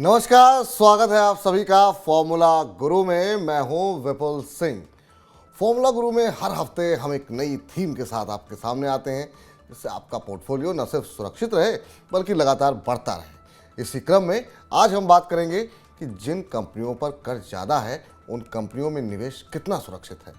नमस्कार, स्वागत है आप सभी का फॉर्मूला गुरु में। मैं हूं विपुल सिंह। फॉर्मूला गुरु में हर हफ्ते हम एक नई थीम के साथ आपके सामने आते हैं, जिससे आपका पोर्टफोलियो न सिर्फ सुरक्षित रहे बल्कि लगातार बढ़ता रहे। इसी क्रम में आज हम बात करेंगे कि जिन कंपनियों पर कर्ज ज़्यादा है उन कंपनियों में निवेश कितना सुरक्षित है,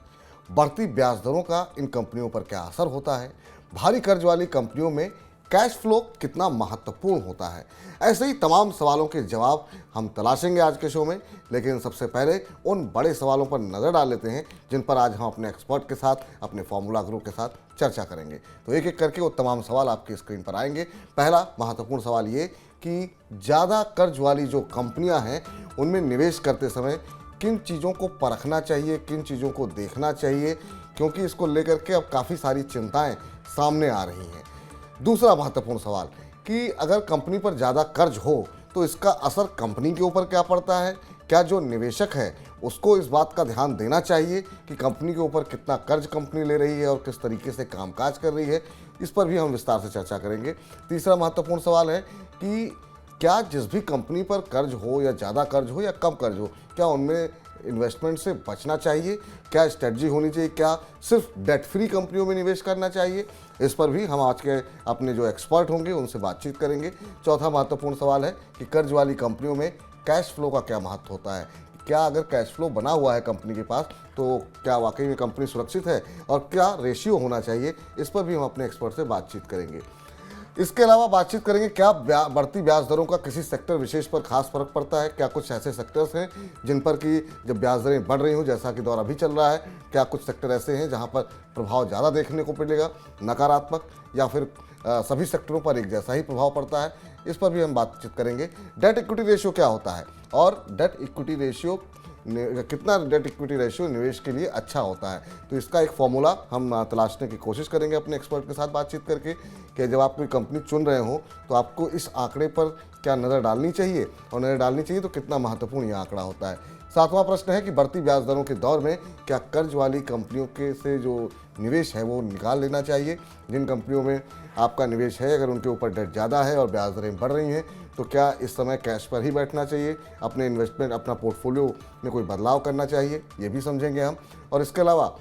बढ़ती ब्याज दरों का इन कंपनियों पर क्या असर होता है, भारी कर्ज वाली कंपनियों में कैश फ्लो कितना महत्वपूर्ण होता है। ऐसे ही तमाम सवालों के जवाब हम तलाशेंगे आज के शो में। लेकिन सबसे पहले उन बड़े सवालों पर नज़र डाल लेते हैं जिन पर आज हम अपने एक्सपर्ट के साथ, अपने फॉर्मूला ग्रुप के साथ चर्चा करेंगे। तो एक एक करके वो तमाम सवाल आपकी स्क्रीन पर आएंगे। पहला महत्वपूर्ण सवाल ये कि ज़्यादा कर्ज वाली जो कंपनियां हैं उनमें निवेश करते समय किन चीज़ों को परखना चाहिए, किन चीज़ों को देखना चाहिए, क्योंकि इसको लेकर के अब काफ़ी सारी चिंताएं सामने आ रही हैं। दूसरा महत्वपूर्ण सवाल कि अगर कंपनी पर ज़्यादा कर्ज हो तो इसका असर कंपनी के ऊपर क्या पड़ता है। क्या जो निवेशक है उसको इस बात का ध्यान देना चाहिए कि कंपनी के ऊपर कितना कर्ज कंपनी ले रही है और किस तरीके से कामकाज कर रही है, इस पर भी हम विस्तार से चर्चा करेंगे। तीसरा महत्वपूर्ण सवाल है कि क्या जिस भी कंपनी पर कर्ज हो या ज़्यादा कर्ज हो या कम कर्ज हो, क्या उनमें इन्वेस्टमेंट से बचना चाहिए, क्या स्ट्रेटजी होनी चाहिए, क्या सिर्फ डेट फ्री कंपनियों में निवेश करना चाहिए। इस पर भी हम आज के अपने जो एक्सपर्ट होंगे उनसे बातचीत करेंगे। चौथा महत्वपूर्ण सवाल है कि कर्ज वाली कंपनियों में कैश फ्लो का क्या महत्व होता है। क्या अगर कैश फ्लो बना हुआ है कंपनी के पास तो क्या वाकई में कंपनी सुरक्षित है और क्या रेशियो होना चाहिए, इस पर भी हम अपने एक्सपर्ट से बातचीत करेंगे। इसके अलावा बातचीत करेंगे क्या बढ़ती ब्याज दरों का किसी सेक्टर विशेष पर खास फर्क पड़ता है। क्या कुछ ऐसे सेक्टर्स हैं जिन पर कि जब ब्याज दरें बढ़ रही हों, जैसा कि दौर अभी चल रहा है, क्या कुछ सेक्टर ऐसे हैं जहां पर प्रभाव ज़्यादा देखने को मिलेगा, नकारात्मक, या फिर सभी सेक्टरों पर एक जैसा ही प्रभाव पड़ता है। इस पर भी हम बातचीत करेंगे। डेट इक्विटी रेशियो क्या होता है और डेट इक्विटी रेशियो कितना डेट इक्विटी रेशियो निवेश के लिए अच्छा होता है, तो इसका एक फॉर्मूला हम तलाशने की कोशिश करेंगे अपने एक्सपर्ट के साथ बातचीत करके कि जब आप कोई कंपनी चुन रहे हो तो आपको इस आंकड़े पर क्या नज़र डालनी चाहिए, और नज़र डालनी चाहिए तो कितना महत्वपूर्ण यह आंकड़ा होता है। सातवां प्रश्न है कि बढ़ती ब्याज दरों के दौर में क्या कर्ज वाली कंपनियों के से जो निवेश है वो निकाल लेना चाहिए। जिन कंपनियों में आपका निवेश है, अगर उनके ऊपर डेट ज़्यादा है और ब्याज दरें बढ़ रही हैं, तो क्या इस समय कैश पर ही बैठना चाहिए, अपने इन्वेस्टमेंट, अपना पोर्टफोलियो में कोई बदलाव करना चाहिए, ये भी समझेंगे हम। और इसके अलावा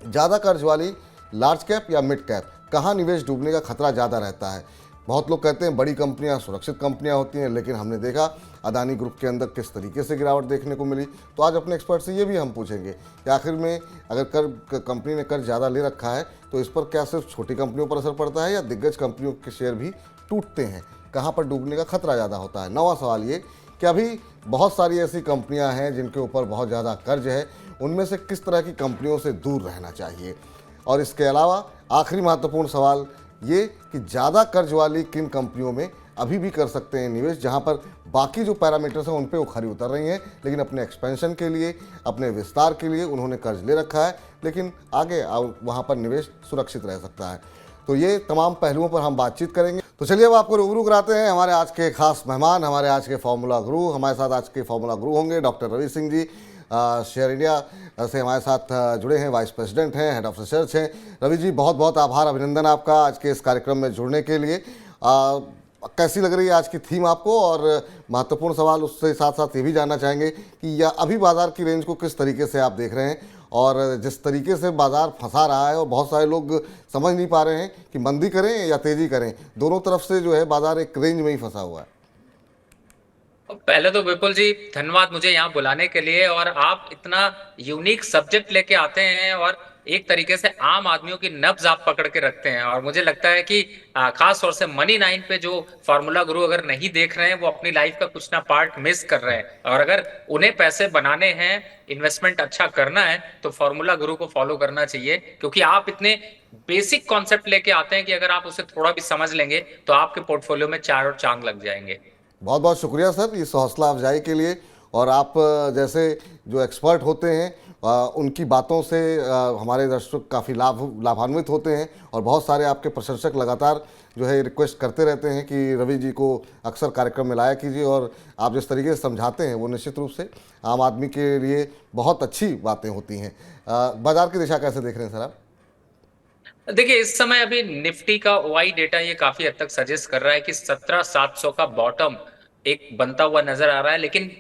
ज़्यादा कर्ज वाली लार्ज कैप या मिड कैप, कहाँ निवेश डूबने का खतरा ज़्यादा रहता है। बहुत लोग कहते हैं बड़ी कंपनियां सुरक्षित कंपनियां होती हैं, लेकिन हमने देखा अदानी ग्रुप के अंदर किस तरीके से गिरावट देखने को मिली। तो आज अपने एक्सपर्ट से ये भी हम पूछेंगे कि आखिर में अगर कंपनी ने कर्ज ज़्यादा ले रखा है तो इस पर क्या सिर्फ छोटी कंपनियों पर असर पड़ता है या दिग्गज कंपनियों के शेयर भी टूटते हैं, कहाँ पर डूबने का खतरा ज़्यादा होता है। नौवां सवाल ये कि अभी बहुत सारी ऐसी कंपनियां हैं जिनके ऊपर बहुत ज़्यादा कर्ज है, उनमें से किस तरह की कंपनियों से दूर रहना चाहिए। और इसके अलावा आखिरी महत्वपूर्ण सवाल ये कि ज़्यादा कर्ज वाली किन कंपनियों में अभी भी कर सकते हैं निवेश, जहां पर बाकी जो पैरामीटर्स हैं उन पे वो खरी उतर रही हैं, लेकिन अपने एक्सपेंशन के लिए, अपने विस्तार के लिए उन्होंने कर्ज ले रखा है, लेकिन आगे वहां पर निवेश सुरक्षित रह सकता है। तो ये तमाम पहलुओं पर हम बातचीत करेंगे। तो चलिए अब आपको रूबरू कराते हैं हमारे आज के खास मेहमान, हमारे आज के फॉर्मूला गुरु। हमारे साथ आज के फॉर्मूला गुरु होंगे doctor Ravi Singh ji, share India से हमारे साथ जुड़े हैं, वाइस प्रेसिडेंट हैं, हेड ऑफ रिसर्च हैं। रवि जी, बहुत बहुत आभार, अभिनंदन आपका आज के इस कार्यक्रम में जुड़ने के लिए। कैसी लग रही है आज की थीम आपको, और महत्वपूर्ण सवाल उससे साथ साथ ये भी जानना चाहेंगे कि या अभी बाजार की रेंज को किस तरीके से आप देख रहे हैं, और जिस तरीके से बाजार फंसा रहा है और बहुत सारे लोग समझ नहीं पा रहे हैं कि मंदी करें या तेजी करें, दोनों तरफ से जो है बाजार एक रेंज में ही फंसा हुआ है। पहले तो विपुल जी धन्यवाद मुझे यहाँ बुलाने के लिए, और आप इतना यूनिक सब्जेक्ट लेके आते हैं और एक तरीके से आम आदमियों की नब्ज आप पकड़ के रखते हैं। और मुझे लगता है कि खास तौर से मनी नाइन पे जो फॉर्मूला गुरु अगर नहीं देख रहे हैं वो अपनी लाइफ का कुछ ना पार्ट मिस कर रहे हैं। और अगर उन्हें पैसे बनाने हैं, इन्वेस्टमेंट अच्छा करना है, तो फॉर्मूला गुरु को फॉलो करना चाहिए, क्योंकि आप इतने बेसिक कॉन्सेप्ट लेके आते हैं कि अगर आप उसे थोड़ा भी समझ लेंगे तो आपके पोर्टफोलियो में चार और चांद लग जाएंगे। बहुत बहुत शुक्रिया सर इस हौसला अफजाई के लिए। और आप जैसे जो एक्सपर्ट होते हैं उनकी बातों से हमारे दर्शक काफ़ी लाभान्वित होते हैं, और बहुत सारे आपके प्रशंसक लगातार जो है रिक्वेस्ट करते रहते हैं कि रवि जी को अक्सर कार्यक्रम में लाया कीजिए, और आप जिस तरीके से समझाते हैं वो निश्चित रूप से आम आदमी के लिए बहुत अच्छी बातें होती हैं। बाजार की दिशा कैसे देख रहे हैं सर आप? देखिए इस समय अभी निफ्टी का ओआई डेटा ये काफी हद तक सजेस्ट कर रहा है कि 17,700 का बॉटम एक बनता हुआ नजर आ रहा है, लेकिन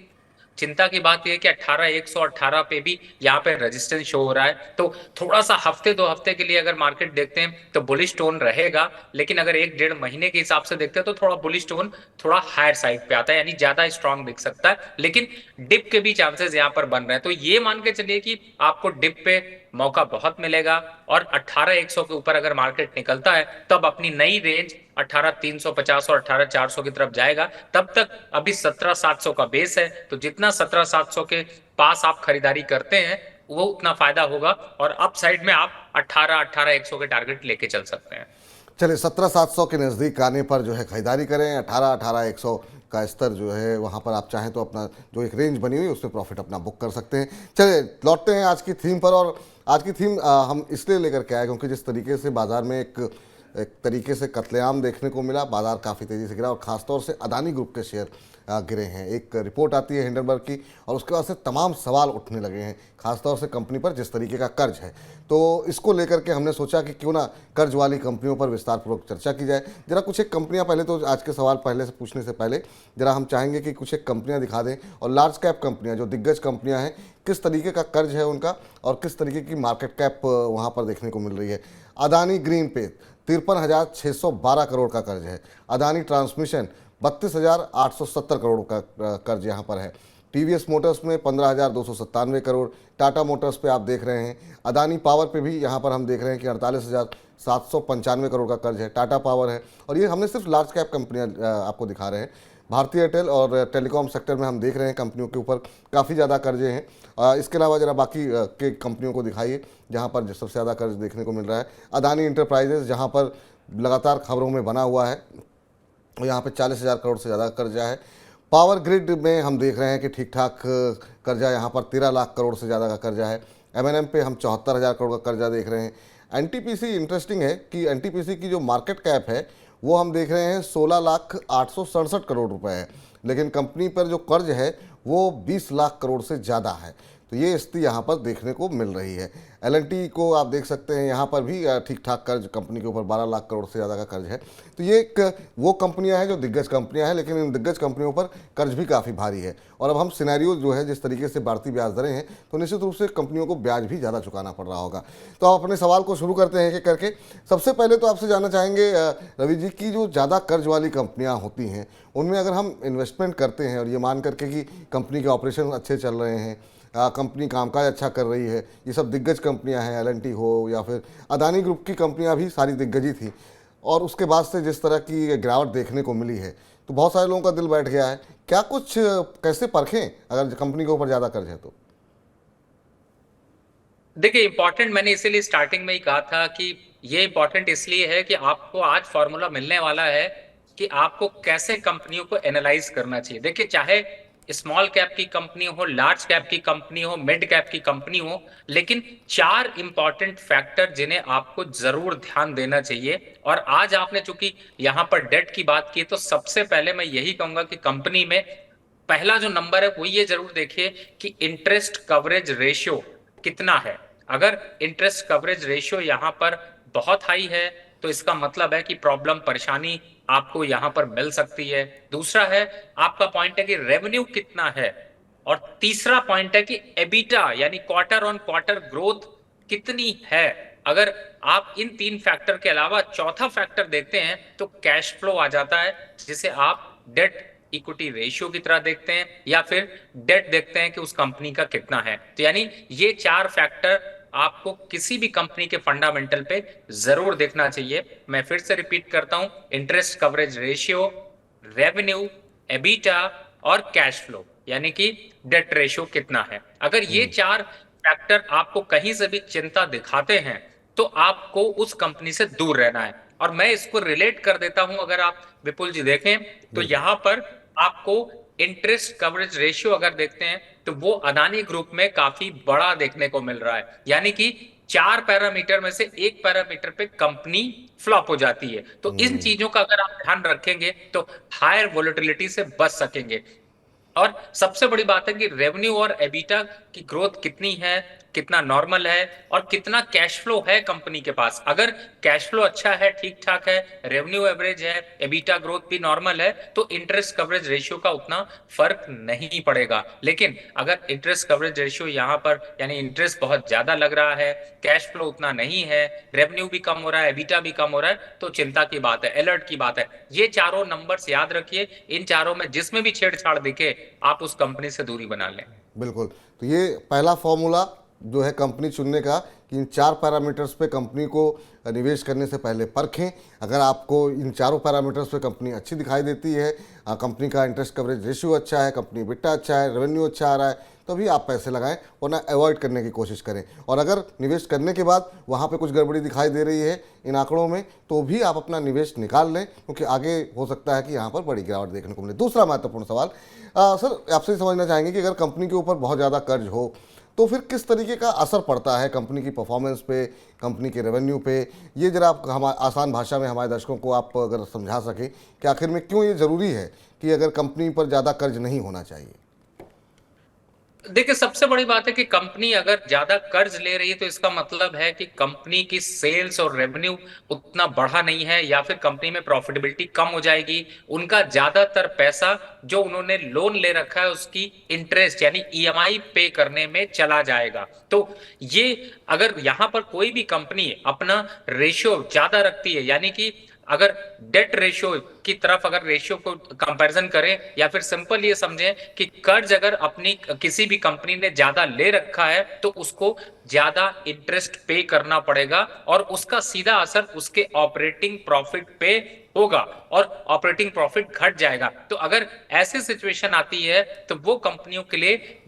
चिंता की बात यह है कि 18,118 पे भी यहाँ पे रेजिस्टेंस शो हो रहा है। तो थोड़ा सा हफ्ते 2 हफ्ते के लिए अगर मार्केट देखते हैं तो बुलिश टोन रहेगा, लेकिन अगर 1 डेढ़ महीने के हिसाब से देखते हैं तो थोड़ा बुलिश टोन थोड़ा हायर साइड पे आता है, यानी ज्यादा स्ट्रांग दिख सकता है, लेकिन डिप के भी चांसेस यहाँ पर बन रहे हैं। तो ये मान के चलिए कि आपको डिप पे मौका बहुत मिलेगा, और 18,100 के ऊपर अगर मार्केट निकलता है तब अपनी नई रेंज 18,350 और 18,400 की तरफ जाएगा। तब तक अभी 17,700 का बेस है, तो जितना 17,700 के पास आप खरीदारी करते हैं वो उतना फायदा होगा, और अप साइड में आप 18,100 के टारगेट लेके चल सकते हैं। चलिए 17,700 के नज़दीक आने पर जो है खरीदारी करें, 18,100 का स्तर जो है वहाँ पर आप चाहें तो अपना जो एक रेंज बनी हुई है उसमें प्रॉफिट अपना बुक कर सकते हैं। चलिए लौटते हैं आज की थीम पर, और आज की थीम हम इसलिए लेकर के आए क्योंकि जिस तरीके से बाजार में एक तरीके से कत्लेआम देखने को मिला, बाजार काफ़ी तेज़ी से गिरा और ख़ासतौर से अदानी ग्रुप के शेयर गिरे हैं। एक रिपोर्ट आती है हिंडनबर्ग की और उसके बाद से तमाम सवाल उठने लगे हैं, खासतौर से कंपनी पर जिस तरीके का कर्ज है। तो इसको लेकर के हमने सोचा कि क्यों ना कर्ज वाली कंपनियों पर विस्तारपूर्वक चर्चा की जाए। जरा कुछ एक कंपनियां, पहले तो आज के सवाल पहले से पूछने से पहले जरा हम चाहेंगे कि कुछ एक कंपनियां दिखा दें, और लार्ज कैप कंपनियां जो दिग्गज कंपनियां हैं किस तरीके का कर्ज है उनका और किस तरीके की मार्केट कैप वहाँ पर देखने को मिल रही है। अदानी ग्रीन पे 53,612 करोड़ का कर्ज है। अदानी ट्रांसमिशन 32,870 करोड़ का कर्ज यहाँ पर है। टीवीएस मोटर्स में 15,297 करोड़। टाटा मोटर्स पे आप देख रहे हैं। अदानी पावर पे भी यहाँ पर हम देख रहे हैं कि 48,795 करोड़ का कर्ज है, टाटा पावर है। और ये हमने सिर्फ लार्ज कैप कंपनियाँ आपको दिखा रहे हैं। भारतीय एयरटेल और टेलीकॉम सेक्टर में हम देख रहे हैं कंपनियों के ऊपर काफ़ी ज़्यादा कर्जे हैं। इसके अलावा जरा बाकी के कंपनियों को दिखाइए जहाँ पर सबसे ज़्यादा कर्ज देखने को मिल रहा है। अदानी इंटरप्राइजेज जहाँ पर लगातार खबरों में बना हुआ है, यहाँ पे 40,000 करोड़ से ज़्यादा कर्जा है। पावर ग्रिड में हम देख रहे हैं कि ठीक ठाक कर्जा, यहाँ पर 13 लाख करोड़ से ज़्यादा का कर्जा है। एमएनएम पे हम 74,000 करोड़ का कर्जा देख रहे हैं। एनटीपीसी, इंटरेस्टिंग है कि एनटीपीसी की जो मार्केट कैप है वो हम देख रहे हैं 16,867 करोड़ रुपए है, लेकिन कंपनी पर जो कर्ज है वो 20 लाख करोड़ से ज़्यादा है। तो ये स्थिति यहाँ पर देखने को मिल रही है। एलएनटी को आप देख सकते हैं, यहाँ पर भी ठीक ठाक कर्ज कंपनी के ऊपर 12 लाख करोड़ से ज़्यादा का कर्ज है। तो ये एक वो कंपनियां हैं जो दिग्गज कंपनियां हैं, लेकिन इन दिग्गज कंपनियों पर कर्ज भी काफ़ी भारी है। और अब हम सिनेरियो जो है जिस तरीके से बढ़ती ब्याज दरें हैं तो निश्चित रूप से कंपनियों को ब्याज भी ज़्यादा चुकाना पड़ रहा होगा। तो आप अपने सवाल को शुरू करते हैं एक एक करके। सबसे पहले तो आपसे जानना चाहेंगे रवि जी की जो ज़्यादा कर्ज वाली कंपनियाँ होती हैं उनमें अगर हम इन्वेस्टमेंट करते हैं और ये मान करके कि कंपनी के ऑपरेशन अच्छे चल रहे हैं, कंपनी कामकाज अच्छा कर रही है, ये सब दिग्गज कंपनियां हैं, एलएनटी हो या फिर अदानी ग्रुप की कंपनियां भी सारी दिग्गज ही थी, और उसके बाद से जिस तरह की गिरावट देखने को मिली है तो बहुत सारे लोगों का दिल बैठ गया है। क्या कुछ कैसे परखें अगर कंपनी के ऊपर ज़्यादा कर्ज है तो? देखिए, इंपॉर्टेंट मैंने इसीलिए स्टार्टिंग में ही कहा था कि ये इंपॉर्टेंट इसलिए है कि आपको आज फॉर्मूला मिलने वाला है कि आपको कैसे कंपनियों को एनालाइज करना चाहिए। देखिए, चाहे स्मॉल कैप की कंपनी हो, लार्ज कैप की कंपनी हो, मिड कैप की कंपनी हो, लेकिन 4 इंपॉर्टेंट फैक्टर जिन्हें आपको जरूर ध्यान देना चाहिए। और आज आपने चूंकि यहां पर डेट की बात की, तो सबसे पहले मैं यही कहूंगा कि कंपनी में पहला जो नंबर है वो ये जरूर देखिए कि इंटरेस्ट कवरेज रेशियो कितना है। अगर इंटरेस्ट कवरेज रेशियो यहाँ पर बहुत हाई है तो इसका मतलब है कि प्रॉब्लम, परेशानी आपको यहाँ पर मिल सकती है। दूसरा है, आपका पॉइंट है कि रेवेन्यू कितना है, और तीसरा पॉइंट है कि एबिटा यानी क्वार्टर ऑन क्वार्टर ग्रोथ कितनी है। अगर आप इन 3 फैक्टर के अलावा चौथा फैक्टर देखते हैं तो कैश फ्लो आ जाता है, जिसे आप डेट इक्विटी रेशियो की तरह देखते हैं, या फिर डेट देखते हैं कि उस कंपनी का कितना है। तो यानी ये 4 फैक्टर आपको किसी भी कंपनी के फंडामेंटल पे जरूर देखना चाहिए। मैं फिर से रिपीट करता हूं, interest coverage ratio, revenue, EBITDA और कैश फ्लो, यानी कि डेट रेशियो कितना है। अगर ये 4 फैक्टर आपको कहीं से भी चिंता दिखाते हैं तो आपको उस कंपनी से दूर रहना है। और मैं इसको रिलेट कर देता हूं, अगर आप विपुल जी देखें तो यहां पर आपको इंटरेस्ट कवरेज रेशियो अगर देखते हैं तो वो अदानी ग्रुप में काफी बड़ा देखने को मिल रहा है, यानी कि 4 पैरामीटर में से एक पैरामीटर पे कंपनी फ्लॉप हो जाती है। तो इन चीजों का अगर आप ध्यान रखेंगे तो हायर वोलेटिलिटी से बच सकेंगे। और सबसे बड़ी बात है कि रेवेन्यू और एबिटा की ग्रोथ कितनी है, कितना नॉर्मल है और कितना कैश फ्लो है कंपनी के पास। अगर कैश फ्लो अच्छा है, ठीक ठाक है, रेवेन्यू एवरेज है, एबिटा ग्रोथ भी नॉर्मल है, तो इंटरेस्ट कवरेज रेशियो का उतना फर्क नहीं पड़ेगा। लेकिन अगर इंटरेस्ट कवरेज रेशियो यहाँ पर यानी इंटरेस्ट बहुत ज्यादा लग रहा है, कैश फ्लो उतना नहीं है, रेवेन्यू भी कम हो रहा है, एबिटा भी कम हो रहा है, तो चिंता की बात है, अलर्ट की बात है। ये चारों नंबर्स याद रखिए, इन चारों में जिसमें भी छेड़छाड़ दिखे आप उस कंपनी से दूरी बना लें। बिल्कुल। तो ये पहला फॉर्मूला जो है कंपनी चुनने का कि इन 4 पैरामीटर्स पे कंपनी को निवेश करने से पहले परखें। अगर आपको इन चारों पैरामीटर्स पे कंपनी अच्छी दिखाई देती है, कंपनी का इंटरेस्ट कवरेज रेशियो अच्छा है, कंपनी बिट्टा अच्छा है, रेवेन्यू अच्छा आ रहा है, तभी आप पैसे लगाएं, वरना अवॉइड करने की कोशिश करें। और अगर निवेश करने के बाद वहाँ पे कुछ गड़बड़ी दिखाई दे रही है इन आंकड़ों में, तो भी आप अपना निवेश निकाल लें, क्योंकि आगे हो सकता है कि यहाँ पर बड़ी गिरावट देखने को मिले। दूसरा महत्वपूर्ण सवाल सर, आपसे समझना चाहेंगे कि अगर कंपनी के ऊपर बहुत ज़्यादा कर्ज हो तो फिर किस तरीके का असर पड़ता है कंपनी की परफॉर्मेंस पे, कंपनी के रेवेन्यू पे? ये जरा आप आसान भाषा में हमारे दर्शकों को आप अगर समझा सकें कि आखिर में क्यों ये ज़रूरी है कि अगर कंपनी पर ज़्यादा कर्ज नहीं होना चाहिए। देखिए, सबसे बड़ी बात है कि कंपनी अगर ज्यादा कर्ज ले रही है तो इसका मतलब है कि कंपनी की सेल्स और रेवेन्यू उतना बढ़ा नहीं है, या फिर कंपनी में प्रॉफिटेबिलिटी कम हो जाएगी। उनका ज्यादातर पैसा जो उन्होंने लोन ले रखा है उसकी इंटरेस्ट यानी ईएमआई पे करने में चला जाएगा। तो ये अगर यहां पर कोई भी कंपनी अपना रेशियो ज्यादा रखती है, यानी कि अगर डेट रेशियो की तरफ अगर रेशियो को कंपैरिजन करें, या फिर सिंपल ये समझें कि कर्ज अगर अपनी किसी भी कंपनी ने ज्यादा ले रखा है तो उसको ज्यादा इंटरेस्ट पे करना पड़ेगा और उसका सीधा असर उसके ऑपरेटिंग प्रॉफिट पे होगा और ऑपरेटिंग प्रॉफिट घट जाएगा। तो अगर ऐसी सिचुएशन आती है तो वो कंपनियों के लिए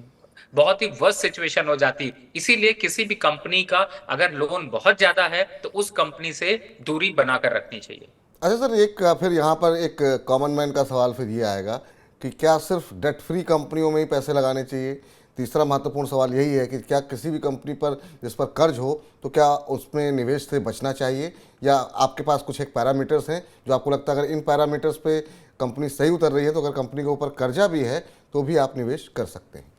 बहुत ही वर्स्ट सिचुएशन हो जाती। इसीलिए किसी भी कंपनी का अगर लोन बहुत ज्यादा है तो उस कंपनी से दूरी बनाकर रखनी चाहिए। अच्छा सर, एक फिर यहाँ पर एक कॉमन मैन का सवाल फिर ये आएगा कि क्या सिर्फ डेट फ्री कंपनियों में ही पैसे लगाने चाहिए? तीसरा महत्वपूर्ण सवाल यही है कि क्या किसी भी कंपनी पर जिस पर कर्ज हो तो क्या उसमें निवेश से बचना चाहिए, या आपके पास कुछ एक पैरामीटर्स हैं जो आपको लगता है अगर इन पैरामीटर्स पे कंपनी सही उतर रही है तो अगर कंपनी के ऊपर कर्जा भी है तो भी आप निवेश कर सकते हैं?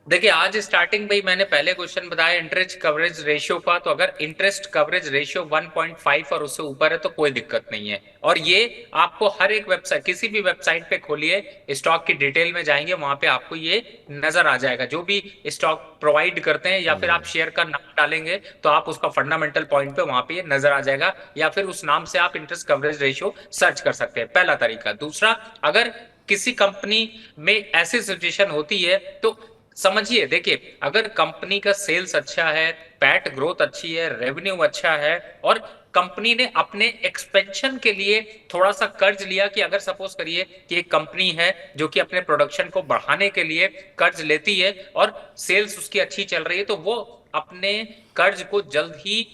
देखिए, आज स्टार्टिंग में ही मैंने पहले क्वेश्चन बताया इंटरेस्ट कवरेज रेशियो का, तो अगर इंटरेस्ट कवरेज रेशियो 1.5 और उससे ऊपर है तो कोई दिक्कत नहीं है। और ये आपको हर एक वेबसाइट, किसी भी वेबसाइट पे खोलिए, स्टॉक की डिटेल में जाएंगे, वहां पे आपको ये नजर आ जाएगा। जो भी स्टॉक प्रोवाइड करते हैं या फिर आप शेयर का नाम डालेंगे तो आप उसका फंडामेंटल पॉइंट पे वहां पे ये नजर आ जाएगा, या फिर उस नाम से आप इंटरेस्ट कवरेज रेशियो सर्च कर सकते हैं। पहला तरीका। दूसरा, अगर किसी कंपनी में ऐसी सिचुएशन होती है तो समझिए, देखिए, अगर कंपनी का सेल्स अच्छा है, पैट ग्रोथ अच्छी है, रेवेन्यू अच्छा है और कंपनी ने अपने एक्सपेंशन के लिए थोड़ा सा कर्ज लिया, कि अगर सपोज करिए कि एक कंपनी है जो कि अपने प्रोडक्शन को बढ़ाने के लिए कर्ज लेती है और सेल्स उसकी अच्छी चल रही है, तो वो अपने कर्ज को जल्द ही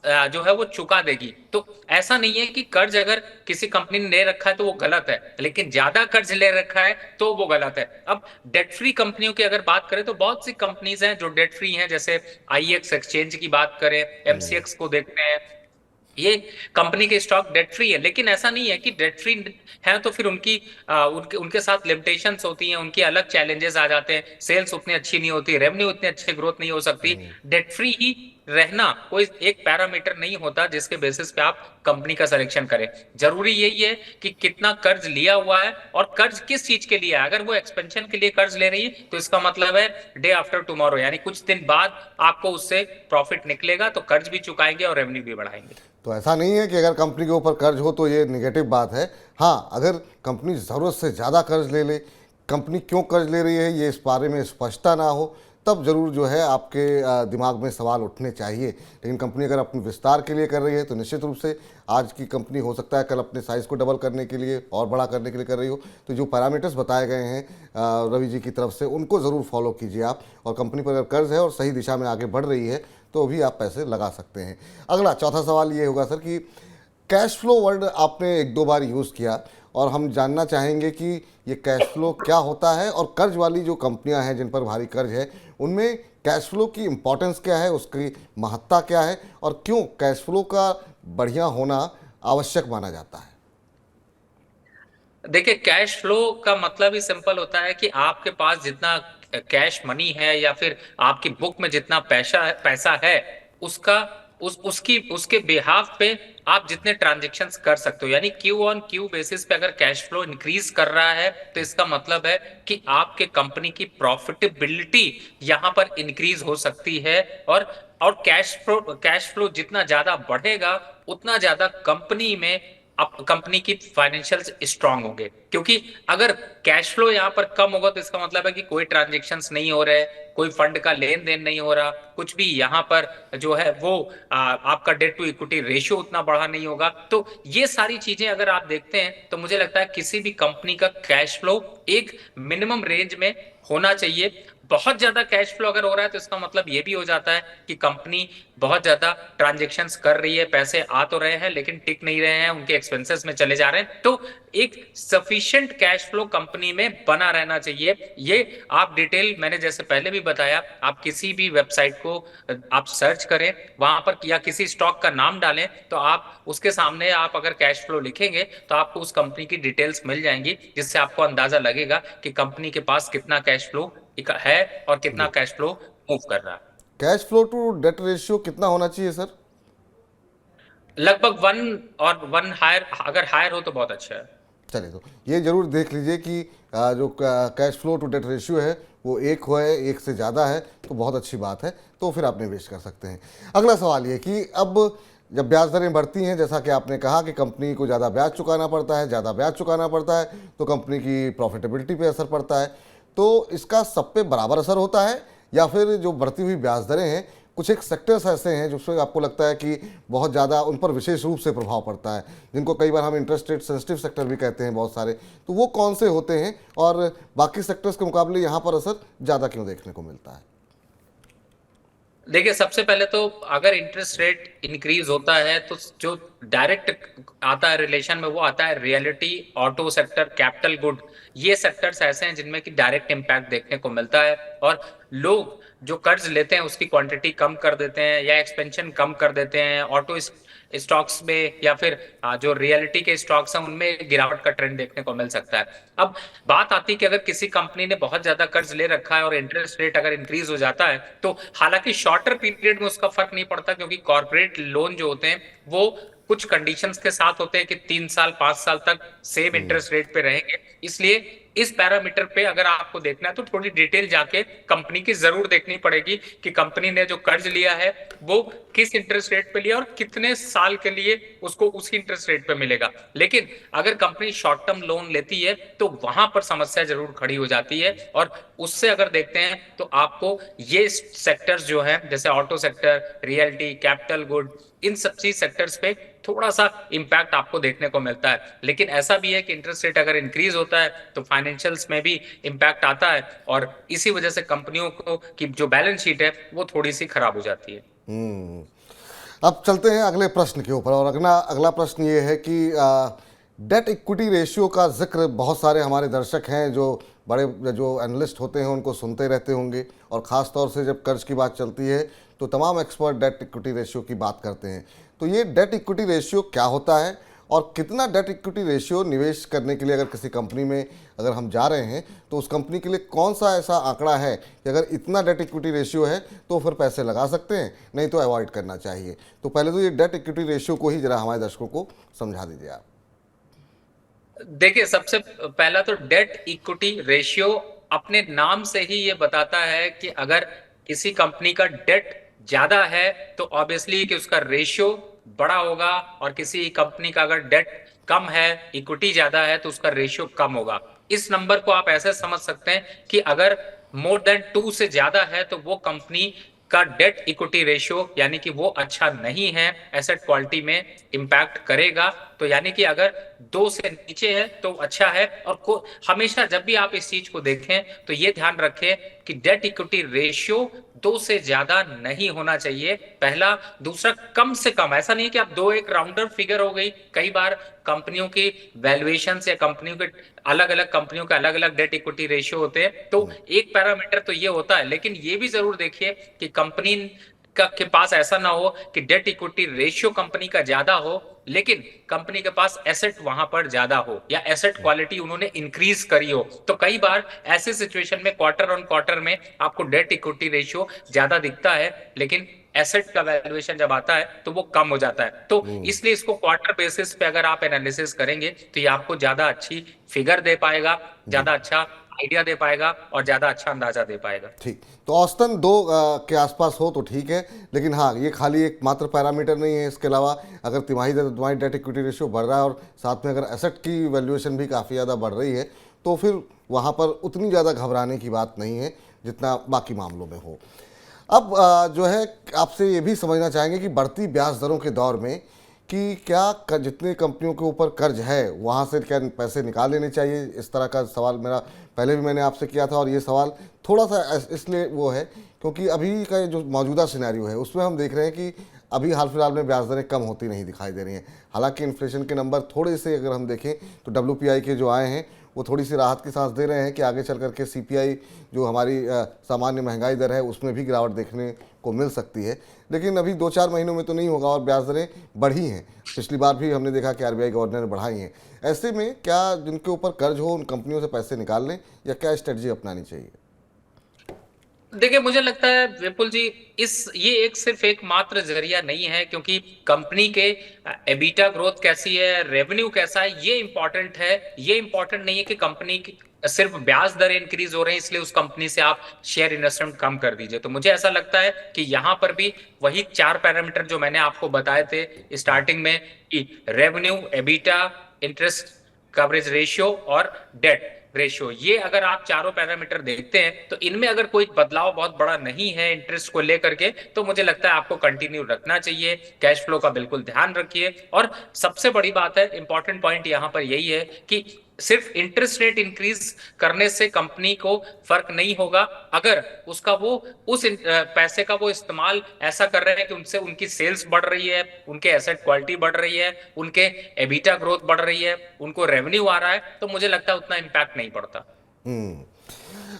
जो है वो चुका देगी। तो ऐसा नहीं है कि कर्ज अगर किसी कंपनी ने ले रखा है तो वो गलत है, लेकिन ज्यादा कर्ज ले रखा है तो वो गलत है। अब डेट फ्री कंपनियों की अगर बात करें तो बहुत सी कंपनीज हैं जो डेट फ्री हैं, जैसे आईएक्स एक्सचेंज की बात करें, एमसीएक्स को देखते हैं, ये कंपनी के स्टॉक डेट फ्री है। लेकिन ऐसा नहीं है कि डेट फ्री है तो फिर उनके उनके साथ लिमिटेशंस होती हैं, उनके अलग चैलेंजेस आ जाते हैं, सेल्स उतनी अच्छी नहीं होती, रेवेन्यू उतनी अच्छी ग्रोथ नहीं हो सकती। डेट फ्री ही रहना कोई एक पैरामीटर नहीं होता जिसके बेसिस पे आप कंपनी का सिलेक्शन करें। जरूरी यही है कि कितना कर्ज लिया हुआ है और कर्ज किस चीज के लिए है। अगर वो एक्सपेंशन के लिए कर्ज ले रही है तो इसका मतलब है डे आफ्टर टुमारो, यानी कुछ दिन बाद आपको उससे प्रॉफिट निकलेगा, तो कर्ज भी चुकाएंगे और रेवेन्यू भी बढ़ाएंगे। तो ऐसा नहीं है कि अगर कंपनी के ऊपर कर्ज हो तो ये निगेटिव बात है। हाँ, अगर कंपनी ज़रूरत से ज़्यादा कर्ज ले ले, कंपनी क्यों कर्ज ले रही है ये इस बारे में स्पष्टता ना हो, तब जरूर जो है आपके दिमाग में सवाल उठने चाहिए। लेकिन कंपनी अगर अपने विस्तार के लिए कर रही है तो निश्चित रूप से आज की कंपनी हो सकता है कल अपने साइज़ को डबल करने के लिए और बड़ा करने के लिए कर रही हो। तो जो पैरामीटर्स बताए गए हैं रवि जी की तरफ से, उनको ज़रूर फॉलो कीजिए आप। और कंपनी पर अगर कर्ज है और सही दिशा में आगे बढ़ रही है तो भी आप पैसे लगा सकते हैं। अगला चौथा सवाल ये होगा सर कि कैश फ्लो वर्ड आपने एक दो बार यूज़ किया और हम जानना चाहेंगे कि ये कैश फ्लो क्या होता है, और कर्ज वाली जो कंपनियां हैं जिन पर भारी कर्ज है उनमें कैश फ्लो की इम्पोर्टेंस क्या है, उसकी महत्ता क्या है, और क्यों कैश फ्लो का बढ़िया होना आवश्यक माना जाता है? देखिए, कैश फ्लो का मतलब ही सिंपल होता है कि आपके पास जितना कैश मनी है या फिर आपकी बुक में जितना पैसा है, उसका उसकी उसके बिहाफ पे आप जितने ट्रांजेक्शन्स कर सकते हो, यानी क्यू ऑन क्यू बेसिस पे अगर कैश फ्लो इंक्रीज कर रहा है तो इसका मतलब है कि आपके कंपनी की प्रॉफिटेबिलिटी यहां पर इंक्रीज हो सकती है। और कैश फ्लो जितना ज्यादा बढ़ेगा उतना ज्यादा कंपनी में कंपनी की फाइनेंशियल्स स्ट्रांग होंगे। क्योंकि अगर कैश फ्लो यहाँ पर कम होगा तो इसका मतलब है कि कोई ट्रांजेक्शन्स नहीं हो रहे, कोई फंड का लेन देन नहीं हो रहा, कुछ भी यहाँ पर जो है वो आपका डेट टू इक्विटी रेशियो उतना बढ़ा नहीं होगा। तो ये सारी चीजें अगर आप देखते हैं तो मुझे लगता है किसी भी कंपनी का कैश फ्लो एक मिनिमम रेंज में होना चाहिए। बहुत ज्यादा कैश फ्लो अगर हो रहा है तो इसका मतलब ये भी हो जाता है कि कंपनी बहुत ज्यादा ट्रांजेक्शन्स कर रही है, पैसे आ तो रहे हैं लेकिन टिक नहीं रहे हैं, उनके एक्सपेंसेस में चले जा रहे हैं। तो एक सफिशिएंट कैश फ्लो कंपनी में बना रहना चाहिए। ये आप डिटेल मैंने जैसे पहले भी बताया, आप किसी भी वेबसाइट को आप सर्च करें, वहां पर या किसी स्टॉक का नाम डालें तो आप उसके सामने आप अगर कैश फ्लो लिखेंगे तो आपको उस कंपनी की डिटेल्स मिल जाएंगी, जिससे आपको अंदाजा लगेगा कि कंपनी के पास कितना कैश फ्लो है और कितना जी। कैश फ्लो मूव कर रहा है। Cash flow to debt ratio कितना होना चाहिए सर? लगभग 1 और 1 हायर, अगर हायर हो तो बहुत अच्छा है। चलिए, तो ये जरूर देख लीजिए कि जो cash flow to debt ratio है वो एक हो है, एक से ज़्यादा है तो बहुत अच्छी बात है, तो फिर आप निवेश कर सकते हैं। अगला सवाल ये कि अब जब ब्याज दरें बढ़ती हैं, जैसा कि आपने कहा कि कंपनी को ज़्यादा ब्याज चुकाना पड़ता है, ज़्यादा ब्याज चुकाना पड़ता है तो कंपनी की प्रॉफिटेबिलिटी पे असर पड़ता है, तो इसका सब पे बराबर असर होता है या फिर जो बढ़ती हुई ब्याज दरें हैं, कुछ एक सेक्टर्स ऐसे हैं जिसमें आपको लगता है कि बहुत ज़्यादा उन पर विशेष रूप से प्रभाव पड़ता है, जिनको कई बार हम इंटरेस्ट रेट सेंसिटिव सेक्टर भी कहते हैं बहुत सारे, तो वो कौन से होते हैं और बाकी सेक्टर्स के मुकाबले यहाँ पर असर ज़्यादा क्यों देखने को मिलता है? देखिए, सबसे पहले तो अगर इंटरेस्ट रेट इंक्रीज होता है तो जो डायरेक्ट आता है रिलेशन में वो आता है reality, auto sector, capital good. ये सेक्टर्स ऐसे हैं जिनमें कि डायरेक्ट इम्पैक्ट देखने को मिलता है। और लोग जो कर्ज लेते हैं उसकी क्वांटिटी कम कर देते हैं या एक्सपेंशन कम कर देते हैं ऑटो स्टॉक्स में, या फिर जो रियलिटी के स्टॉक्स हैं उनमें गिरावट का ट्रेंड देखने को मिल सकता है। अब बात आती है कि अगर किसी कंपनी ने बहुत ज्यादा कर्ज ले रखा है और इंटरेस्ट रेट अगर इंक्रीज हो जाता है तो हालांकि शॉर्टर पीरियड में उसका फर्क नहीं पड़ता, क्योंकि कॉर्पोरेट लोन जो होते हैं वो कुछ कंडीशंस के साथ होते हैं कि 3 साल 5 साल तक सेम इंटरेस्ट रेट पे रहेंगे। इसलिए इस पैरामीटर पे अगर आपको देखना है तो थोड़ी डिटेल जाके कंपनी की जरूर देखनी पड़ेगी कि कंपनी ने जो कर्ज लिया है वो किस इंटरेस्ट रेट पे लिया और कितने साल के लिए उसको उसी इंटरेस्ट रेट पे मिलेगा। लेकिन अगर कंपनी शॉर्ट टर्म लोन लेती है तो वहां पर समस्या जरूर खड़ी हो जाती है। और उससे अगर देखते हैं तो आपको ये सेक्टर्स जो है जैसे auto sector, realty, capital good, इन सब चीज सेक्टर्स पे थोड़ा सा इंपैक्ट आपको देखने को मिलता है। लेकिन ऐसा भी है कि इंटरेस्ट रेट अगर इंक्रीज होता है तो फाइनेंशियल्स में भी इंपैक्ट आता है और इसी वजह से कंपनियों को की जो बैलेंस शीट है वो थोड़ी सी खराब हो जाती है। अब चलते हैं अगले प्रश्न के ऊपर, और अगला अगला प्रश्न ये है कि डेट इक्विटी रेशियो का जिक्र बहुत सारे हमारे दर्शक हैं जो बड़े जो एनालिस्ट होते हैं उनको सुनते रहते होंगे, और ख़ास तौर से जब कर्ज की बात चलती है तो तमाम एक्सपर्ट डेट इक्विटी रेशियो की बात करते हैं। तो ये डेट इक्विटी रेशियो क्या होता है और कितना डेट इक्विटी रेशियो निवेश करने के लिए, अगर किसी कंपनी में अगर हम जा रहे हैं तो उस कंपनी के लिए कौन सा ऐसा आंकड़ा है कि अगर इतना डेट इक्विटी रेशियो है तो फिर पैसे लगा सकते हैं, नहीं तो अवॉइड करना चाहिए? तो पहले तो ये डेट इक्विटी रेशियो को ही जरा हमारे दर्शकों को समझा दीजिए आप। देखिए, सबसे पहला तो डेट इक्विटी रेशियो अपने नाम से ही ये बताता है कि अगर किसी कंपनी का डेट ज्यादा है तो ऑब्वियसली कि उसका रेशियो बड़ा होगा, और किसी कंपनी का अगर डेट कम है, इक्विटी ज्यादा है तो उसका रेशियो कम होगा। इस नंबर को आप ऐसे समझ सकते हैं कि अगर मोर देन 2 से ज्यादा है तो वो कंपनी का डेट इक्विटी रेशियो यानी कि वो अच्छा नहीं है, एसेट क्वालिटी में इंपैक्ट करेगा। तो यानी कि अगर 2 से नीचे है तो अच्छा है। और हमेशा जब भी आप इस चीज को देखें तो ये ध्यान रखें कि डेट इक्विटी रेशियो 2 से ज्यादा नहीं होना चाहिए, पहला। दूसरा, कम से कम, ऐसा नहीं कि आप 2 एक राउंडर फिगर हो गई। कई बार कंपनियों की वैल्यूएशन या कंपनियों के अलग अलग कंपनियों के अलग अलग डेट इक्विटी रेशियो होते हैं, तो एक पैरामीटर तो ये होता है। लेकिन ये भी जरूर देखिए कि कंपनी के पास ऐसा ना हो कि डेट इक्विटी रेशियो कंपनी का ज्यादा हो, लेकिन कंपनी के पास एसेट वहां पर ज्यादा हो या एसेट क्वालिटी उन्होंने इंक्रीज करी हो। तो कई बार ऐसे सिचुएशन में क्वार्टर ऑन क्वार्टर में आपको डेट इक्विटी रेशियो ज्यादा दिखता है, लेकिन एसेट का वैल्यूएशन जब आता है तो वो कम हो जाता है। तो इसलिए इसको क्वार्टर बेसिस पे अगर आप एनालिसिस करेंगे तो ये आपको ज्यादा अच्छी फिगर दे पाएगा, जी। ज्यादा अच्छा आइडिया दे पाएगा और ज्यादा अच्छा अंदाजा दे पाएगा। ठीक। तो औसतन दो के आसपास हो तो ठीक है, लेकिन हाँ, ये खाली एक मात्र पैरामीटर नहीं है। इसके अलावा अगर तिमाही डेट इक्विटी रेशियो बढ़ रहा है और साथ में अगर एसेट की वैल्यूएशन भी काफ़ी ज़्यादा बढ़ रही है, तो फिर वहाँ पर उतनी ज़्यादा घबराने की बात नहीं है जितना बाकी मामलों में हो। अब जो है, आपसे ये भी समझना चाहेंगे कि बढ़ती ब्याज दरों के दौर में कि क्या जितने कंपनियों के ऊपर कर्ज है वहाँ से क्या पैसे निकाल लेने चाहिए, इस तरह का सवाल मेरा पहले भी मैंने आपसे किया था। और ये सवाल थोड़ा सा इसलिए वो है क्योंकि अभी का ये जो मौजूदा सिनेरियो है उसमें हम देख रहे हैं कि अभी हाल फिलहाल में ब्याज दरें कम होती नहीं दिखाई दे रही हैं। हालांकि इन्फ्लेशन के नंबर थोड़े से अगर हम देखें तो WPI के जो आए हैं वो थोड़ी सी राहत की सांस दे रहे हैं कि आगे चल करके CPI जो हमारी सामान्य महंगाई दर है उसमें भी गिरावट देखने को मिल सकती है। लेकिन अभी 2-4 महीनों में तो नहीं होगा और ब्याज दरें बढ़ी हैं। पिछली बार भी हमने देखा कि RBI गवर्नर ने बढ़ाई हैं। ऐसे में क्या जिनके ऊपर कर्ज हो उन कंपनियों से पैसे निकाल लें या क्या स्ट्रेटजी अपनानी चाहिए? देखिए, मुझे लगता है विपुल जी, इस ये एक सिर्फ एक मात्र जरिया नहीं है, क्योंकि कंपनी के एबिटा ग्रोथ कैसी है, रेवेन्यू कैसा है, ये इंपॉर्टेंट है। ये इंपॉर्टेंट नहीं है कि कंपनी की सिर्फ ब्याज दर इंक्रीज हो रहे हैं इसलिए उस कंपनी से आप शेयर इन्वेस्टमेंट कम कर दीजिए। तो मुझे ऐसा लगता है कि यहां पर भी वही 4 पैरामीटर जो मैंने आपको बताए थे स्टार्टिंग में, कि revenue, EBITDA, interest coverage ratio और डेट रेशियो, ये अगर आप चारों पैरामीटर देखते हैं तो इनमें अगर कोई बदलाव बहुत बड़ा नहीं है इंटरेस्ट को लेकर के, तो मुझे लगता है आपको कंटिन्यू रखना चाहिए। कैश फ्लो का बिल्कुल ध्यान रखिए। और सबसे बड़ी बात है, इंपॉर्टेंट पॉइंट यहां पर यही है कि सिर्फ इंटरेस्ट रेट इंक्रीज करने से कंपनी को फर्क नहीं होगा, अगर उसका वो उस पैसे का वो इस्तेमाल ऐसा कर रहे हैं कि उनसे उनकी सेल्स बढ़ रही है, उनके एसेट क्वालिटी बढ़ रही है, उनके एबिटा ग्रोथ बढ़ रही है, उनको रेवेन्यू आ रहा है, तो मुझे लगता है उतना इम्पैक्ट नहीं पड़ता।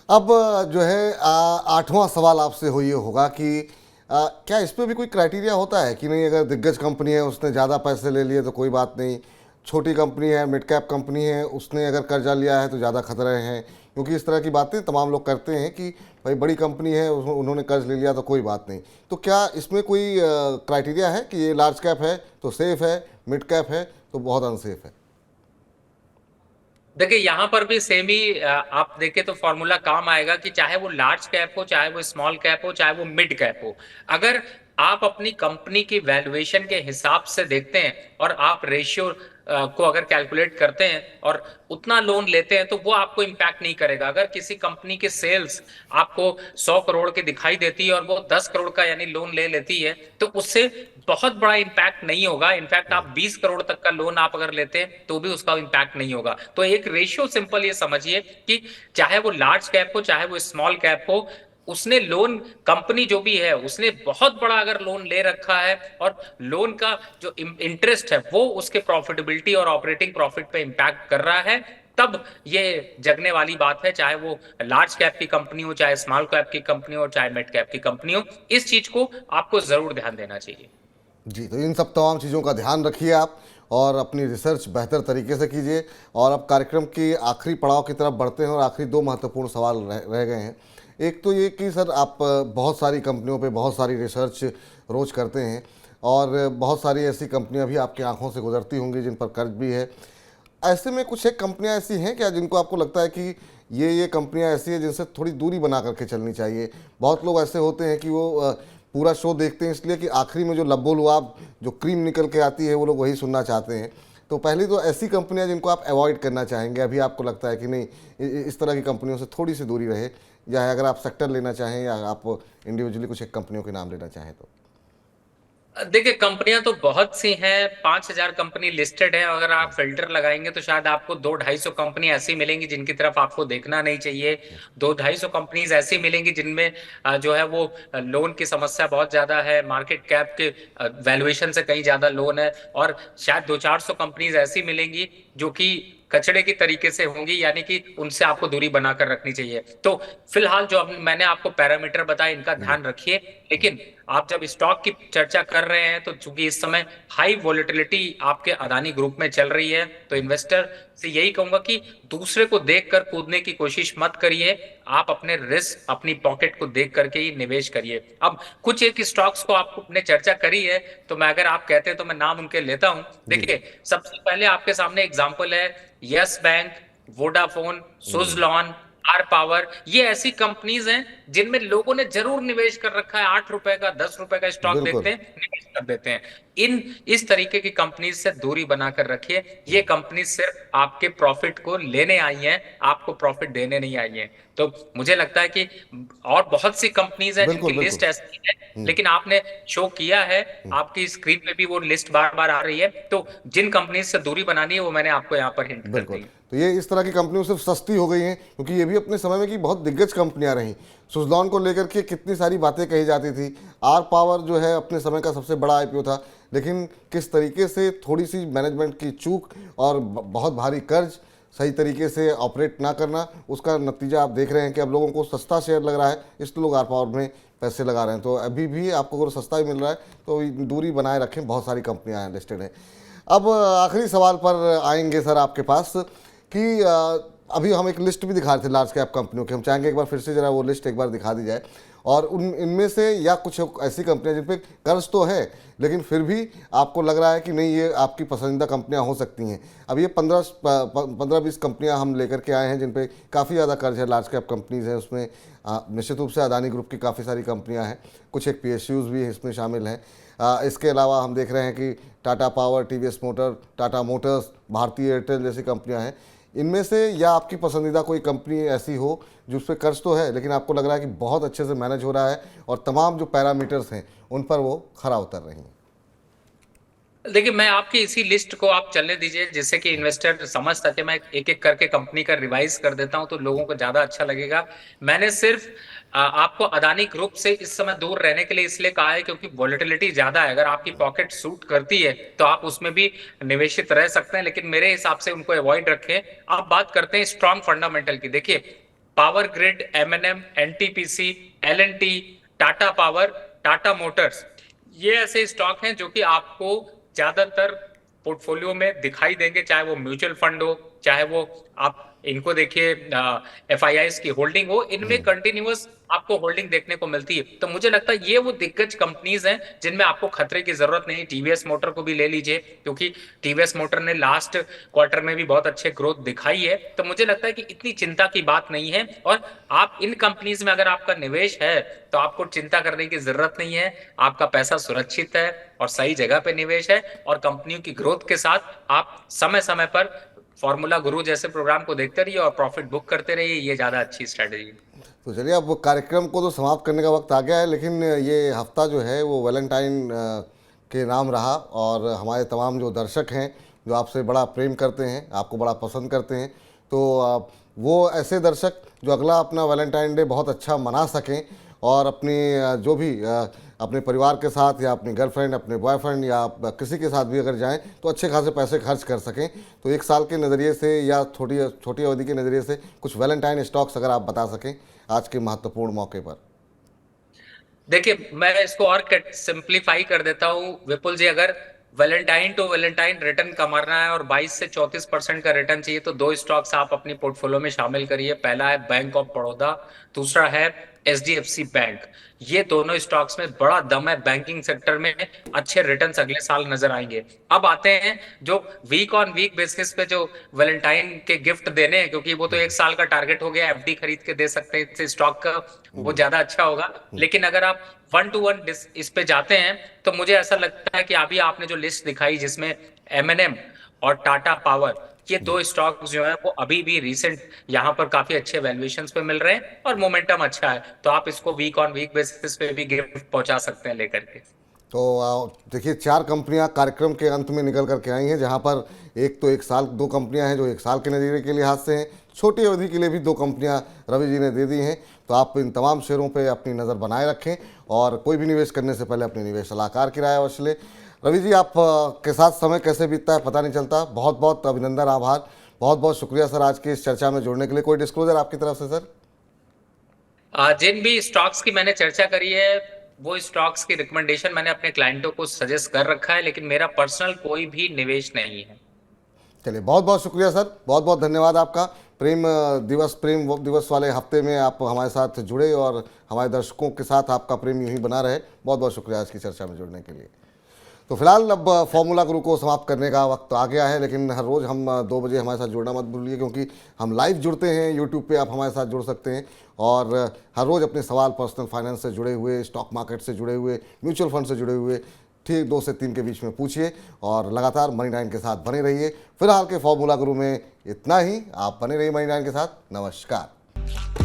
अब जो है, आठवां सवाल आपसे हो ये होगा कि क्या इस पे भी कोई क्राइटेरिया होता है कि नहीं, अगर दिग्गज कंपनी है उसने ज़्यादा पैसे ले लिए तो कोई बात नहीं, छोटी कंपनी है, मिड कैप कंपनी है, उसने अगर कर्जा लिया है तो ज़्यादा खतरे हैं? क्योंकि इस तरह की बातें तमाम लोग करते हैं कि भाई बड़ी कंपनी है उन्होंने कर्ज ले लिया तो कोई बात नहीं। तो क्या इसमें कोई क्राइटेरिया है कि ये लार्ज कैप है तो सेफ है, मिड कैप है तो बहुत अनसेफ है? देखिए, यहां पर भी सेम ही आप देखें तो फॉर्मूला काम आएगा कि चाहे वो लार्ज कैप हो, चाहे वो स्मॉल कैप हो, चाहे वो मिड कैप हो, अगर आप अपनी कंपनी की वैल्यूएशन के हिसाब से देखते हैं और आप रेशियो को अगर कैलकुलेट करते हैं और उतना लोन लेते हैं, तो वो आपको इम्पैक्ट नहीं करेगा। अगर किसी कंपनी की सेल्स आपको 100 करोड़ की दिखाई देती है और वो 10 करोड़ का यानी लोन ले लेती है, तो उससे बहुत बड़ा इम्पैक्ट नहीं होगा। इनफैक्ट आप 20 करोड़ तक का लोन आप अगर लेते हैं तो भी उसका इम्पैक्ट नहीं होगा। तो एक रेशियो सिंपल ये समझिए कि चाहे वो लार्ज कैप हो, चाहे वो स्मॉल कैप हो, उसने लोन, कंपनी जो भी है उसने बहुत बड़ा अगर लोन ले रखा है और लोन का जो इंटरेस्ट है वो उसके प्रॉफिटेबिलिटी और ऑपरेटिंग प्रॉफिट पे इंपैक्ट कर रहा है, तब ये जगने वाली बात है। चाहे वो लार्ज कैप की कंपनी हो, चाहे स्मॉल कैप की कंपनी हो, चाहे मिड कैप की कंपनी हो, इस चीज को आपको जरूर ध्यान देना चाहिए। जी, तो इन सब तमाम चीज़ों का ध्यान रखिए आप और अपनी रिसर्च बेहतर तरीके से कीजिए। और अब कार्यक्रम के आखिरी पड़ाव की तरफ बढ़ते हैं और आखिरी दो महत्वपूर्ण सवाल रह गए हैं। एक तो ये कि सर, आप बहुत सारी कंपनियों पे बहुत सारी रिसर्च रोज़ करते हैं और बहुत सारी ऐसी कंपनियां भी आपकी आंखों से गुजरती होंगी जिन पर कर्ज भी है। ऐसे में कुछ एक कंपनियां ऐसी हैं क्या जिनको आपको लगता है कि ये कंपनियां ऐसी हैं जिनसे थोड़ी दूरी बना करके चलनी चाहिए? बहुत लोग ऐसे होते हैं कि वो पूरा शो देखते हैं इसलिए कि आखिरी में जो लब्बो लुआब जो क्रीम निकल के आती है वो लोग वही सुनना चाहते हैं। तो पहली तो ऐसी कंपनियां जिनको आप अवॉइड करना चाहेंगे, अभी आपको लगता है कि नहीं, इस तरह की कंपनियों से थोड़ी सी दूरी रहे, या अगर आप सेक्टर लेना चाहें या आप इंडिविजुअली कुछ एक कंपनियों के नाम लेना चाहें तो? देखिए, कंपनियां तो बहुत सी हैं, 5,000 कंपनी लिस्टेड है। अगर आप फिल्टर लगाएंगे तो शायद आपको 200-250 कंपनी ऐसी मिलेंगी जिनकी तरफ आपको देखना नहीं चाहिए। 200-250 कंपनीज ऐसी मिलेंगी जिनमें जो है वो लोन की समस्या बहुत ज्यादा है, मार्केट कैप के वैल्यूएशन से कहीं ज्यादा लोन है, और शायद 200-400 कंपनीज ऐसी मिलेंगी जो कि कचड़े की तरीके से होंगी, यानी कि उनसे आपको दूरी बनाकर रखनी चाहिए। तो फिलहाल जो मैंने आपको पैरामीटर बताया, इनका ध्यान रखिए। लेकिन आप जब स्टॉक की चर्चा कर रहे हैं, तो चूंकि इस समय हाई वोलेटिलिटी आपके अदानी ग्रुप में चल रही है, तो इन्वेस्टर से यही कहूंगा कि दूसरे को देखकर कूदने की कोशिश मत करिए। आप अपने रिस्क, अपनी पॉकेट को देख करके ही निवेश करिए। अब कुछ एक स्टॉक्स को आपने चर्चा करी है, तो मैं, अगर आप कहते हैं तो मैं नाम उनके लेता हूं। जी जी। देखिए, सबसे पहले आपके सामने एग्जांपल है yes bank, Vodafone, hmm, Suzlon, R power. ये ऐसी कंपनीज हैं जिनमें लोगों ने जरूर निवेश कर रखा है। 8 रुपए का, 10 रुपए का स्टॉक देखते बिल्कुल हैं, निवेश कर देते हैं। इन इस तरीके की कंपनीज से दूरी बनाकर रखिए। ये कंपनी सिर्फ आपके प्रॉफिट को लेने आई हैं, आपको प्रॉफिट देने नहीं आई हैं। तो मुझे लगता है कि और बहुत सी कंपनीज हैं जिनकी बिल्कुल बिल्कुल। लिस्ट ऐसी है, हम्म लेकिन आपने शो किया है, हम्म, आपकी स्क्रीन पे भी वो लिस्ट बार बार आ रही है। तो जिन कंपनीज से दूरी बनानी है, वो मैंने आपको यहाँ पर हिंट कर बिल्कुल। दी। तो ये इस तरह की कंपनियों सिर्फ सस्ती हो गई हैं, क्योंकि ये भी अपने समय में की बहुत दिग्गज कंपनियां रहीं। सुजलॉन को लेकर के कितनी सारी बातें कही जाती थी। आर पावर जो है अपने समय का सबसे बड़ा आईपीओ था, लेकिन किस तरीके से थोड़ी सी मैनेजमेंट की चूक और बहुत भारी कर्ज, सही तरीके से ऑपरेट ना करना, उसका नतीजा आप देख रहे हैं कि अब लोगों को सस्ता शेयर लग रहा है, इसलिए लोग आर पावर में पैसे लगा रहे हैं। तो अभी भी आपको अगर सस्ता ही मिल रहा है तो दूरी बनाए रखें, बहुत सारी कंपनियां लिस्टेड हैं। अब आखिरी सवाल पर आएंगे सर आपके पास कि अभी हम एक लिस्ट भी दिखा रहे थे लार्ज कैप कंपनियों की, हम चाहेंगे एक बार फिर से जरा वो लिस्ट एक बार दिखा दी जाए, और उन इनमें से या कुछ ऐसी कंपनियां जिन पे कर्ज तो है लेकिन फिर भी आपको लग रहा है कि नहीं ये आपकी पसंदीदा कंपनियां हो सकती हैं। अब ये 15-20 कंपनियां हम लेकर के आए हैं जिन पे काफ़ी ज़्यादा कर्ज है, लार्ज कैप कंपनीज हैं। उसमें निश्चित रूप से अदानी ग्रुप की काफ़ी सारी कंपनियां हैं, कुछ एक PSUs भी इसमें शामिल हैं। इसके अलावा हम देख रहे हैं कि Tata power, TVS motor, Tata Motors, भारतीय एयरटेल जैसी कंपनियां हैं। इनमें से या आपकी पसंदीदा कोई कंपनी ऐसी हो जिस पे कर्ज तो है लेकिन आपको लग रहा है कि बहुत अच्छे से मैनेज हो रहा है और तमाम जो पैरामीटर्स हैं उन पर वो खरा उतर रही हैं। देखिए, मैं आपकी इसी लिस्ट को आप चलने दीजिए, जिससे कि इन्वेस्टर समझ सके। मैं एक एक करके कंपनी का रिवाइज कर देता हूं, तो लोगों को ज्यादा अच्छा लगेगा। मैंने सिर्फ आपको अदानी ग्रुप से इस समय दूर रहने के लिए इसलिए कहा है क्योंकि वॉलेटिलिटी ज्यादा है। अगर आपकी पॉकेट सूट करती है तो आप उसमें भी निवेशित रह सकते हैं, लेकिन मेरे हिसाब से उनको अवॉइड रखें। आप बात करते हैं स्ट्रॉन्ग फंडामेंटल की। देखिए, power grid, M&M, NTPC, L&T, Tata power, Tata Motors, ये ऐसे स्टॉक हैं जो कि आपको ज्यादातर पोर्टफोलियो में दिखाई देंगे, चाहे वो म्यूचुअल फंड हो, चाहे वो आप इनको देखिए FIIs की होल्डिंग हो, इनमें कंटिन्यूअस आपको होल्डिंग देखने को मिलती है। तो मुझे लगता है ये वो दिग्गज कंपनीज हैं जिनमें आपको खतरे की जरूरत नहीं। टीवीएस मोटर को भी ले लीजिए, क्योंकि टीवीएस मोटर ने लास्ट क्वार्टर में भी बहुत अच्छे ग्रोथ दिखाई है। तो मुझे लगता है कि इतनी चिंता की बात नहीं है, और आप इन कंपनीज में अगर आपका निवेश है तो आपको चिंता करने की जरूरत नहीं है। आपका पैसा सुरक्षित है और सही जगह पे निवेश है, और कंपनियों की ग्रोथ के साथ आप समय समय पर फॉर्मूला गुरु जैसे प्रोग्राम को देखते रहिए और प्रॉफिट बुक करते रहिए। ये ज्यादा अच्छी स्ट्रेटेजी है। तो चलिए, अब कार्यक्रम को तो समाप्त करने का वक्त आ गया है, लेकिन ये हफ्ता जो है वो वैलेंटाइन के नाम रहा, और हमारे तमाम जो दर्शक हैं जो आपसे बड़ा प्रेम करते हैं, आपको बड़ा पसंद करते हैं, तो वो ऐसे दर्शक जो अगला अपना वैलेंटाइन डे बहुत अच्छा मना सकें और अपनी जो भी अपने परिवार के साथ या अपनी गर्लफ्रेंड, अपने बॉयफ्रेंड या किसी के साथ भी अगर जाएं तो अच्छे खासे पैसे खर्च कर सकें। तो एक साल के नज़रिए से या छोटी छोटी अवधि के नज़रिए से कुछ वैलेंटाइन स्टॉक्स अगर आप बता सकें आज के महत्वपूर्ण मौके पर। देखिए, मैं इसको और सिंप्लीफाई कर देता हूँ विपुल जी। अगर वैलेंटाइन टू वैलेंटाइन रिटर्न कमाना है और 22 से 34% का रिटर्न चाहिए, तो दो स्टॉक्स आप अपनी पोर्टफोलियो में शामिल करिए। पहला है बैंक ऑफ बड़ौदा, दूसरा है HDFC बैंक। ये दोनों स्टॉक्स में बड़ा दम है, बैंकिंग सेक्टर में अच्छे रिटर्न्स अगले साल नजर आएंगे। अब आते हैं जो वीक ऑन वीक बेसिस पे जो वैलेंटाइन के गिफ्ट देने हैं, क्योंकि वो तो एक साल का टारगेट हो गया, FD खरीद के दे सकते हैं इस स्टॉक का, वो ज्यादा अच्छा होगा। लेकिन अगर आप 1-to-1 इस पे जाते हैं, तो मुझे ऐसा लगता है कि अभी आपने जो लिस्ट दिखाई जिसमें M&M और टाटा पावर, ये दो स्टॉक्स जो हैं वो अभी भी रिसेंट यहाँ पर काफी अच्छे वैल्यूएशंस पे मिल रहे हैं और मोमेंटम अच्छा है। तो आप इसको वीक ऑन वीक बेसिस पे भी गिफ्ट पहुंचा सकते हैं लेकर के। तो देखिए, 4 कंपनियां कार्यक्रम के अंत में निकल करके आई हैं, जहां पर एक तो एक साल 2 कंपनियां हैं जो एक साल के नज़रिए के लिहाज से हैं, छोटी अवधि के लिए भी 2 कंपनियां रवि जी ने दे दी हैं। तो आप इन तमाम शेयरों पे अपनी नज़र बनाए रखें और कोई भी निवेश करने से पहले अपने निवेश सलाहकार की राय अवश्य लें। रवि जी, आप के साथ समय कैसे बीतता है पता नहीं चलता। बहुत बहुत अभिनंदन, आभार। बहुत बहुत शुक्रिया सर आज की इस चर्चा में जुड़ने के लिए। कोई डिस्क्लोजर आपकी तरफ से सर? जिन भी स्टॉक्स की मैंने चर्चा करी है वो स्टॉक्स की रिकमेंडेशन मैंने अपने क्लाइंटों को सजेस्ट कर रखा है, लेकिन मेरा पर्सनल कोई भी निवेश नहीं है। चलिए, बहुत बहुत शुक्रिया सर, बहुत बहुत धन्यवाद आपका। प्रेम दिवस वाले हफ्ते में आप हमारे साथ जुड़े और हमारे दर्शकों के साथ आपका प्रेम यूं ही बना रहे। बहुत बहुत शुक्रिया आज की चर्चा में जुड़ने के लिए। तो फिलहाल अब फॉर्मूला गुरु को समाप्त करने का वक्त आ गया है, लेकिन हर रोज़ हम 2 बजे हमारे साथ जुड़ना मत भूलिए, क्योंकि हम लाइव जुड़ते हैं यूट्यूब पे, आप हमारे साथ जुड़ सकते हैं और हर रोज़ अपने सवाल पर्सनल फाइनेंस से जुड़े हुए, स्टॉक मार्केट से जुड़े हुए, म्यूचुअल फंड से जुड़े हुए ठीक 2 से 3 के बीच में पूछिए और लगातार मनी 9 के साथ बने रहिए। फिलहाल के फॉर्मूला गुरु में इतना ही। आप बने रहिए मनी 9 के साथ। नमस्कार।